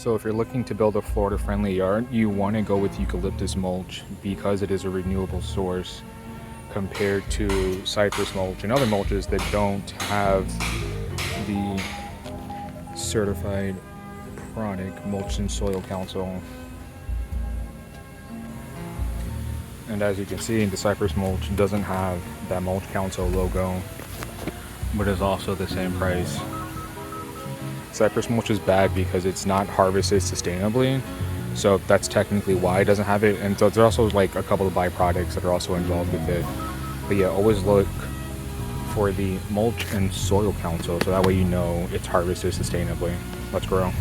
So if you're looking to build a Florida-friendly yard, you want to go with eucalyptus mulch because it is a renewable source compared to cypress mulch and other mulches that don't have the certified product Mulch and Soil Council. And as you can see, the cypress mulch doesn't have that Mulch Council logo, but is also the same price. Cypress mulch is bad because it's not harvested sustainably, so that's technically why it doesn't have it. And so there's also like a couple of byproducts that are also involved with it. But yeah, always look for the Mulch and Soil Council so that way you know it's harvested sustainably. Let's grow.